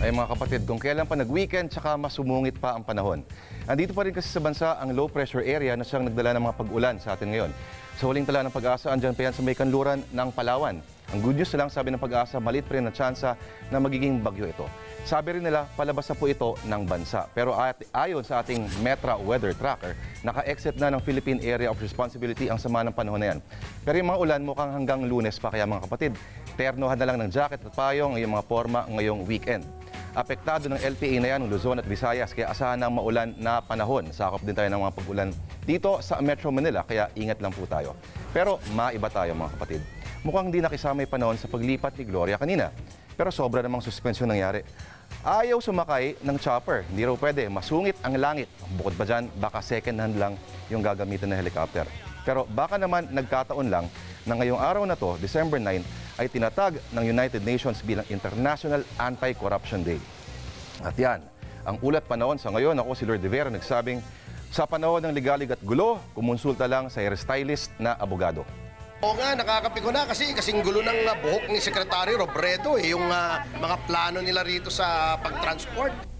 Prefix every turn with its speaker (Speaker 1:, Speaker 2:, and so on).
Speaker 1: Ay mga kapatid, kung kailan pa nag-weekend tsaka masumungit pa ang panahon. Andito pa rin kasi sa bansa ang low pressure area na siyang nagdala ng mga pag-ulan sa atin ngayon. Sa huling tala ng Pag-asa, andyan pa yan sa may kanluran ng Palawan. Ang good news na lang, sabi ng Pag-asa, maliit pa rin na tsansa na magiging bagyo ito. Sabi rin nila, palabas na po ito ng bansa. Pero ayon sa ating Metra Weather Tracker, naka-exit na ng Philippine Area of Responsibility ang sama ng panahon na yan. Pero yung mga ulan mukhang hanggang Lunes pa, kaya mga kapatid, ternohan na lang ng jacket at payong ang iyong mga forma ngayong weekend. Apektado ng LPA na yan ng Luzon at Visayas, kaya asahan ng maulan na panahon. Sakop din tayo ng mga pag-ulan dito sa Metro Manila, kaya ingat lang po tayo. Pero maiba tayo mga kapatid. Mukhang hindi nakisama yung panahon sa paglipat ni Gloria kanina. Pero sobra namang suspensyon nangyari. Ayaw sumakay ng chopper. Hindi raw pwede. Masungit ang langit. Bukod pa dyan, baka second hand lang yung gagamitin na helicopter. Pero baka naman nagkataon lang na ngayong araw na to, December 9, ay tinatag ng United Nations bilang International Anti-Corruption Day. At yan, ang ulat panahon sa ngayon, ako si Lord De Vera nagsabing, sa panahon ng ligalig at gulo, kumonsulta lang sa hairstylist na abogado.
Speaker 2: Oo nga, nakakapiko na kasing gulo ng buhok ni Secretary Robredo, yung mga plano nila rito sa pag-transport.